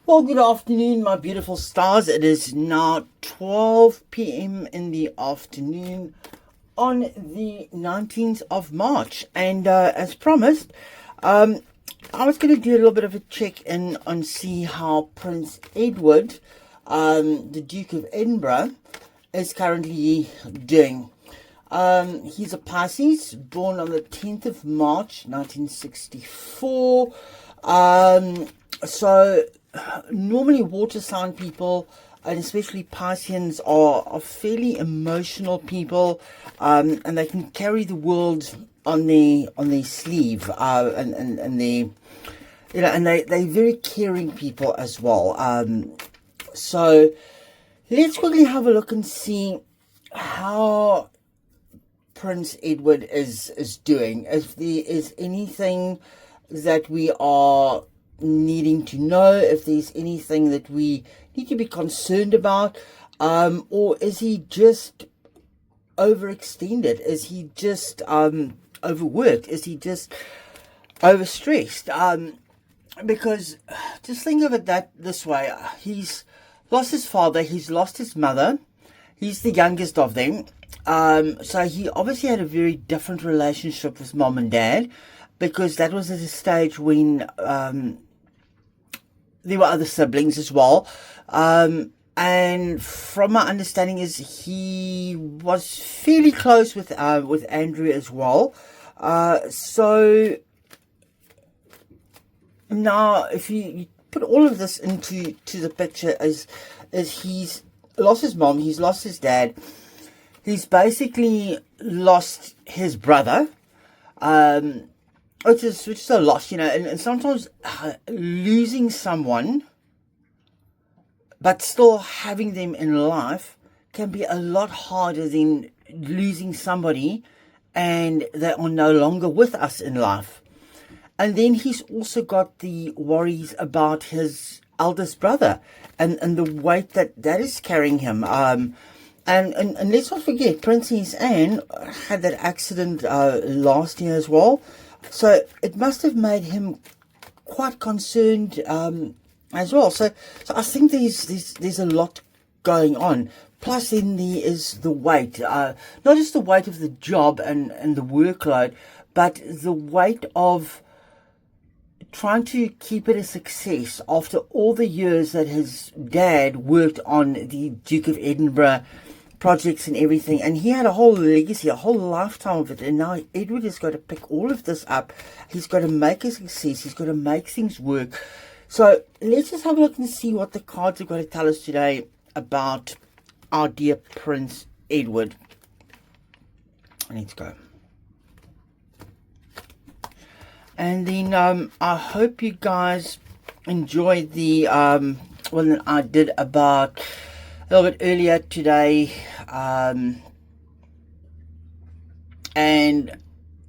Well, good afternoon, my beautiful stars. It is now 12 p.m. in the afternoon on the 19th of March. And as promised, I was going to do a little bit of a check-in on see how Prince Edward, the Duke of Edinburgh, is currently doing. He's a Pisces, born on the 10th of March, 1964. So normally water sign people, and especially Pisceans, are fairly emotional people, and they can carry the world on their sleeve, and they, and they're very caring people as well. So let's quickly have a look and see how Prince Edward is doing. If there is anything that we are needing to know, if there's anything that we need to be concerned about, or is he just overextended? Is he just overworked? Is he just overstressed? Because just think of it this way: he's lost his father, he's lost his mother, he's the youngest of them. So he obviously had a very different relationship with mom and dad, because that was at a stage when there were other siblings as well. And from my understanding is he was fairly close with Andrew as well. So now if you put all of this into the picture, is he's lost his mom, he's lost his dad, he's basically lost his brother, which is a loss, and sometimes losing someone but still having them in life can be a lot harder than losing somebody and they are no longer with us in life. And then he's also got the worries about his eldest brother and the weight that is carrying him. And let's not forget, Princess Anne had that accident last year as well. So it must have made him quite concerned as well. So I think there's a lot going on. Plus then there is the weight, not just the weight of the job and the workload, but the weight of trying to keep it a success after all the years that his dad worked on the Duke of Edinburgh projects and everything, and he had a whole legacy, a whole lifetime of it, and now Edward has got to pick all of this up. He's got to make a success, he's got to make things work. So let's just have a look and see what the cards have got to tell us today about our dear Prince Edward. Let's go. And then I hope you guys enjoyed the one that I did about a little bit earlier today, and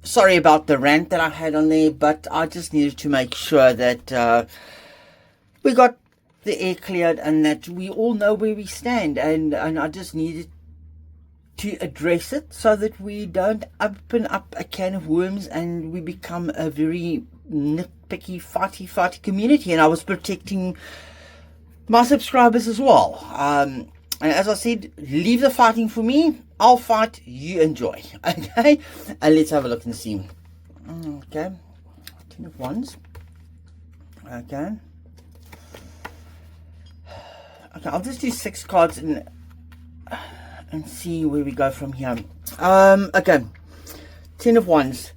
sorry about the rant that I had on there, but I just needed to make sure that we got the air cleared and that we all know where we stand, and I just needed to address it so that we don't open up a can of worms and we become a very nitpicky, fighty community. And I was protecting my subscribers as well. And as I said, leave the fighting for me. I'll fight, you enjoy. Okay? And let's have a look and see. Okay. 10 of Wands. Okay. Okay, I'll just do 6 cards and see where we go from here. Okay. 10 of Wands.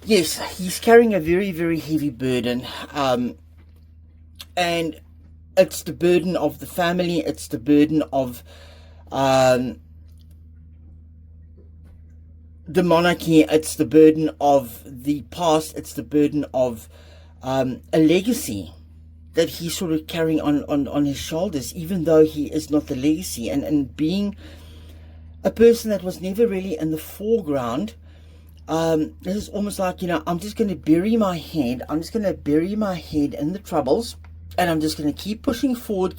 Yes, he's carrying a very, very heavy burden. And it's the burden of the family. It's the burden of the monarchy. It's the burden of the past. It's the burden of a legacy that he's sort of carrying on his shoulders, even though he is not the legacy. And being a person that was never really in the foreground, this is almost like, I'm just going to bury my head. I'm just going to bury my head in the troubles. And I'm just going to keep pushing forward,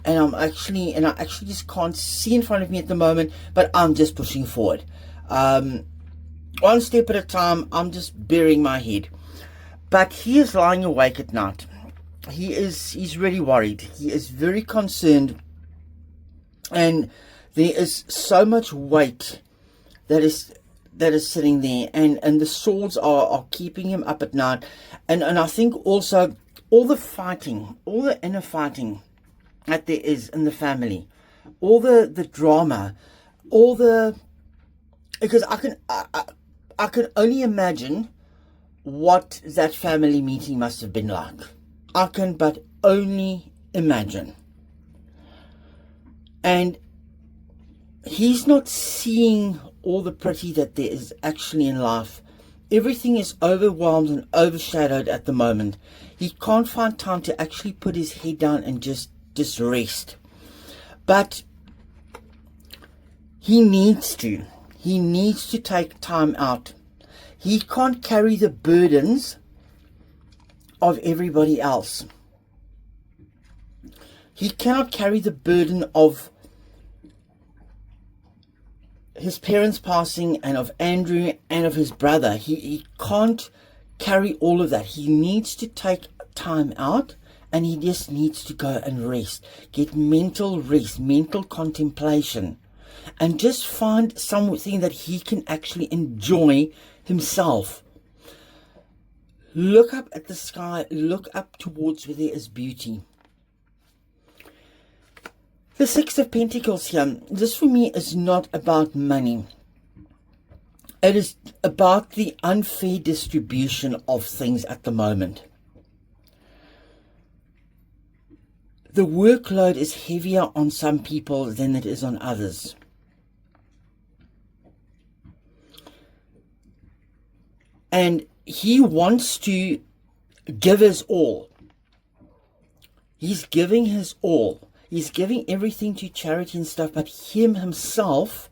and I actually just can't see in front of me at the moment, but I'm just pushing forward. One step at a time, I'm just burying my head. But he is lying awake at night, he's really worried. He is very concerned, and there is so much weight that is sitting there, and the swords are keeping him up at night, and I think also all the fighting, all the inner fighting that there is in the family, all the drama, all the, because I can only imagine what that family meeting must have been like. I can but only imagine. And he's not seeing all the pretty that there is actually in life. Everything is overwhelmed and overshadowed at the moment. He can't find time to actually put his head down and just rest. But he needs to. He needs to take time out. He can't carry the burdens of everybody else. He cannot carry the burden of his parents passing, and of Andrew, and of his brother. He can't carry all of that. He needs to take time out, and he just needs to go and rest. Get mental rest, mental contemplation, and just find something that he can actually enjoy himself. Look up at the sky, look up towards where there is beauty. The Six of Pentacles here, this for me is not about money. It is about the unfair distribution of things at the moment. The workload is heavier on some people than it is on others. And he wants to give his all. He's giving his all. He's giving everything to charity and stuff, but himself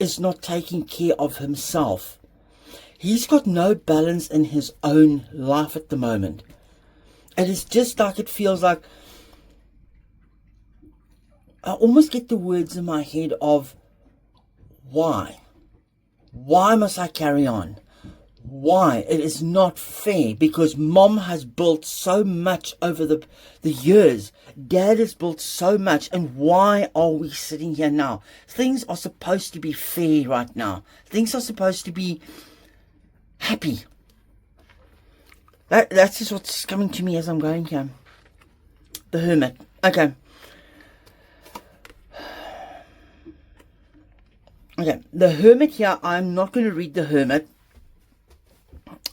is not taking care of himself. He's got no balance in his own life at the moment. It is just like, it feels like, I almost get the words in my head of, why? Why must I carry on? Why? It is not fair, because mom has built so much over the years. Dad has built so much, and why are we sitting here now? Things are supposed to be fair right now. Things are supposed to be happy. That's just what's coming to me as I'm going here. The Hermit. Okay. Okay, the Hermit here, I'm not going to read the Hermit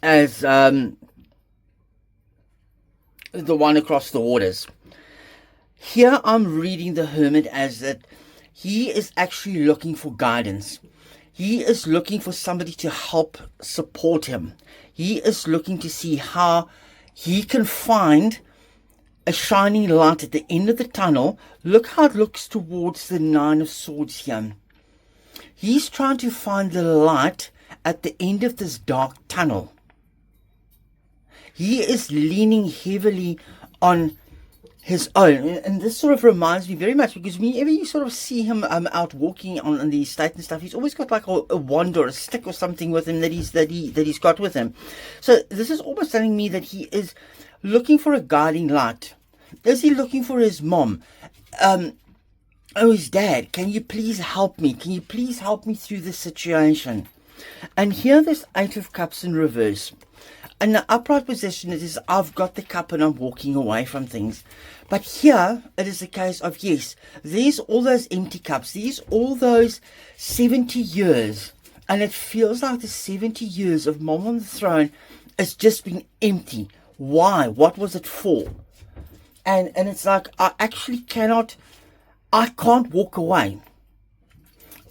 as the one across the waters. Here I'm reading the Hermit as that he is actually looking for guidance. He is looking for somebody to help support him. He is looking to see how he can find a shining light at the end of the tunnel. Look how it looks towards the Nine of Swords here. He's trying to find the light at the end of this dark tunnel. He is leaning heavily on his own. And this sort of reminds me very much, because whenever you sort of see him out walking on the estate and stuff, he's always got like a wand or a stick or something with him that he's got with him. So this is almost telling me that he is looking for a guiding light. Is he looking for his mom? Oh, his dad, can you please help me? Can you please help me through this situation? And here there's Eight of Cups in reverse. In the upright position, it is, I've got the cup and I'm walking away from things. But here, it is a case of, yes, there's all those empty cups. There's all those 70 years. And it feels like the 70 years of mom on the throne has just been empty. Why? What was it for? And it's like, I can't walk away.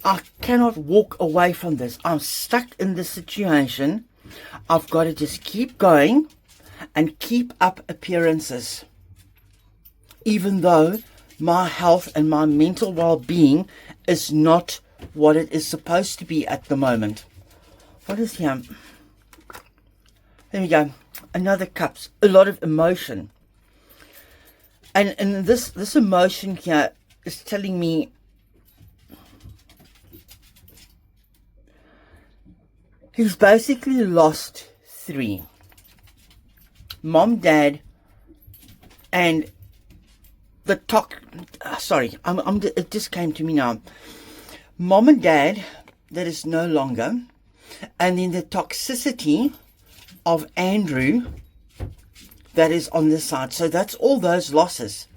I cannot walk away from this. I'm stuck in this situation. I've got to just keep going and keep up appearances. Even though my health and my mental well-being is not what it is supposed to be at the moment. What is here? There we go. Another cups. A lot of emotion. And this emotion here is telling me he's basically lost 3. Mom, dad, And the it just came to me now. Mom and dad, that is no longer. And then the toxicity of Andrew, that is on this side. So that's all those losses.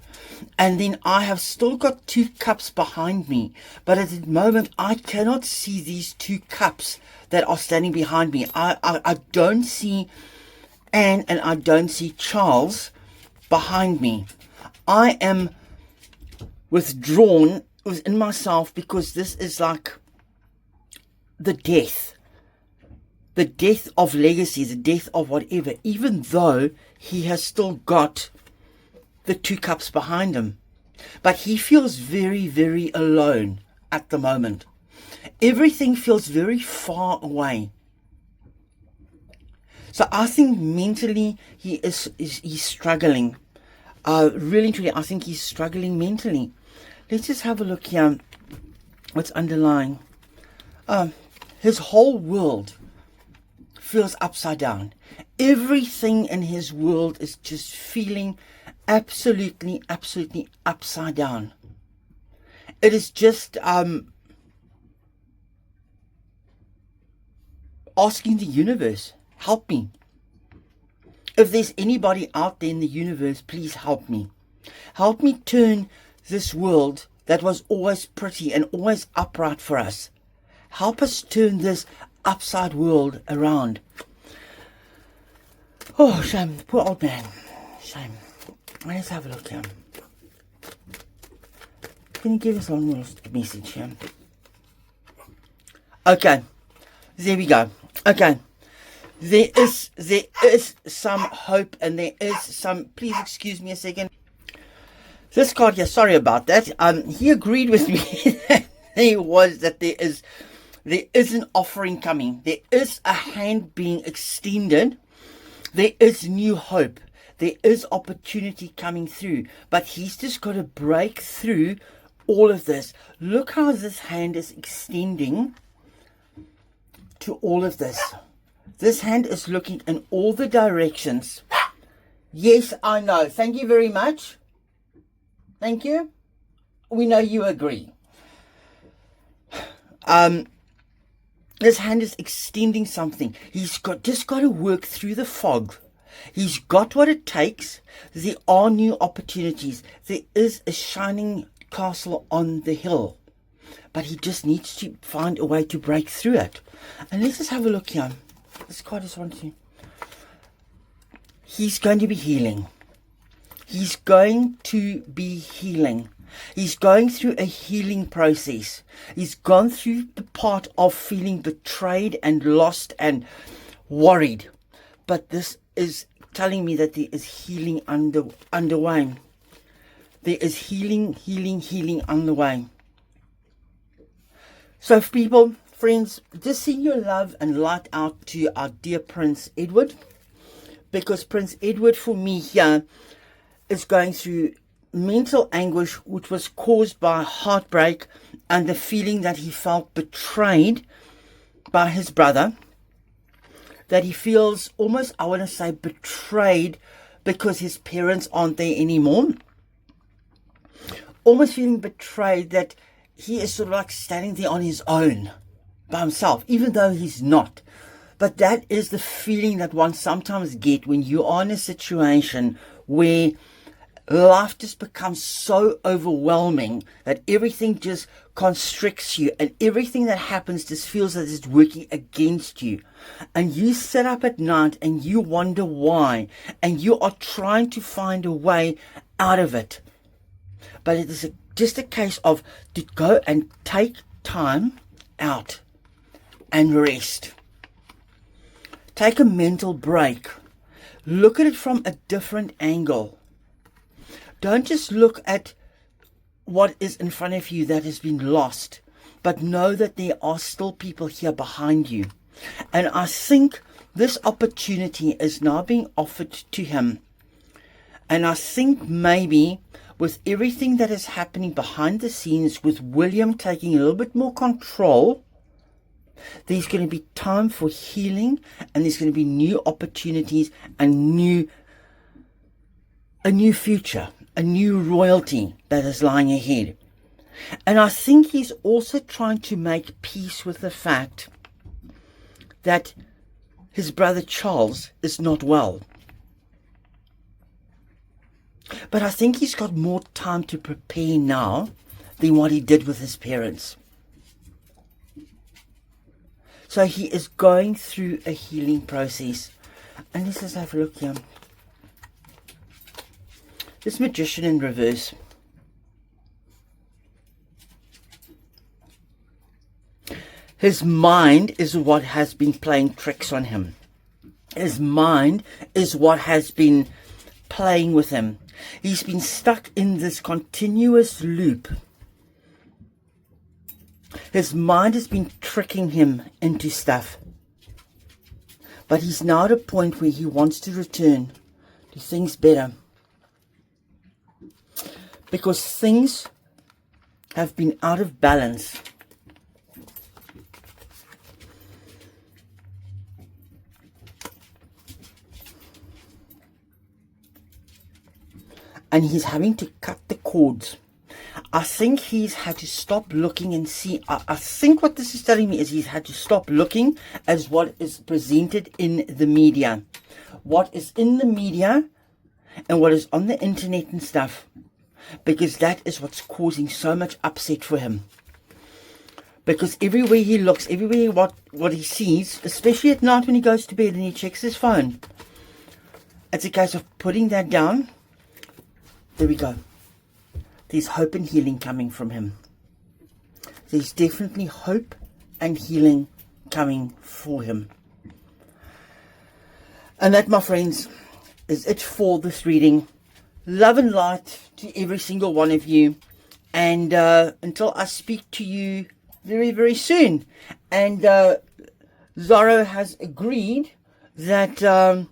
And then I have still got 2 cups behind me. But at the moment, I cannot see these 2 cups that are standing behind me. I don't see Anne and I don't see Charles behind me. I am withdrawn within myself because this is like the death. The death of legacy, the death of whatever. Even though he has still got the 2 cups behind him. But he feels very, very alone at the moment. Everything feels very far away. So I think mentally he's struggling. Really, truly, I think he's struggling mentally. Let's just have a look here. What's underlying? His whole world feels upside down. Everything in his world is just feeling absolutely upside down. It is just asking the universe, help me. If there's anybody out there in the universe, please help me. Help me turn this world that was always pretty and always upright for us. Help us turn this upside world around. Oh, shame. Poor old man. Shame. Let's have a look here. Can you give us one more message here? Okay. There we go. Okay. There is some hope and there is some... Please excuse me a second. This card here, sorry about that. He agreed with me that there is an offering coming. There is a hand being extended. There is new hope. There is opportunity coming through. But he's just got to break through all of this. Look how this hand is extending to all of this. This hand is looking in all the directions. Yes, I know. Thank you very much. Thank you. We know you agree. This hand is extending something. He's just got to work through the fog. He's got what it takes. There are new opportunities. There is a shining castle on the hill. But he just needs to find a way to break through it. And let's just have a look here. This card is wanting. He's going to be healing. He's going to be healing. He's going through a healing process. He's gone through the part of feeling betrayed and lost and worried. But this is telling me that there is healing underway. There is healing underway. So people, friends, just send your love and light out to our dear Prince Edward. Because Prince Edward, for me here, is going through mental anguish, which was caused by heartbreak and the feeling that he felt betrayed by his brother. That he feels almost, I want to say, betrayed because his parents aren't there anymore. Almost feeling betrayed that he is sort of like standing there on his own by himself, even though he's not. But that is the feeling that one sometimes get when you are in a situation where life just becomes so overwhelming that everything just constricts you and everything that happens just feels that it's working against you. And you sit up at night and you wonder why. And you are trying to find a way out of it. But it is just a case of to go and take time out and rest. Take a mental break. Look at it from a different angle. Don't just look at what is in front of you that has been lost, but know that there are still people here behind you. And I think this opportunity is now being offered to him. And I think maybe with everything that is happening behind the scenes, with William taking a little bit more control, there's going to be time for healing and there's going to be new opportunities and new a new future, a new royalty that is lying ahead. And I think he's also trying to make peace with the fact that his brother Charles is not well. But I think he's got more time to prepare now than what he did with his parents. So he is going through a healing process. And let's just have a look here. This Magician in reverse. His mind is what has been playing tricks on him. His mind is what has been playing with him. He's been stuck in this continuous loop. His mind has been tricking him into stuff. But he's now at a point where he wants to return to things better. Because things have been out of balance. And he's having to cut the cords. I think he's had to stop looking and see. I think what this is telling me is he's had to stop looking as what is presented in the media. What is in the media and what is on the internet and stuff. Because that is what's causing so much upset for him. Because everywhere he looks, everywhere what he sees, especially at night when he goes to bed and he checks his phone, it's a case of putting that down. There we go. There's hope and healing coming from him. There's definitely hope and healing coming for him. And that, my friends, is it for this reading. Love and light to every single one of you. And until I speak to you very, very soon. And Zorro has agreed that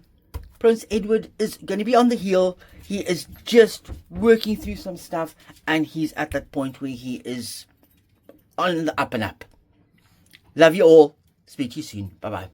Prince Edward is going to be on the heel. He is just working through some stuff, and he's at that point where he is on the up and up. Love you all. Speak to you soon. Bye-bye.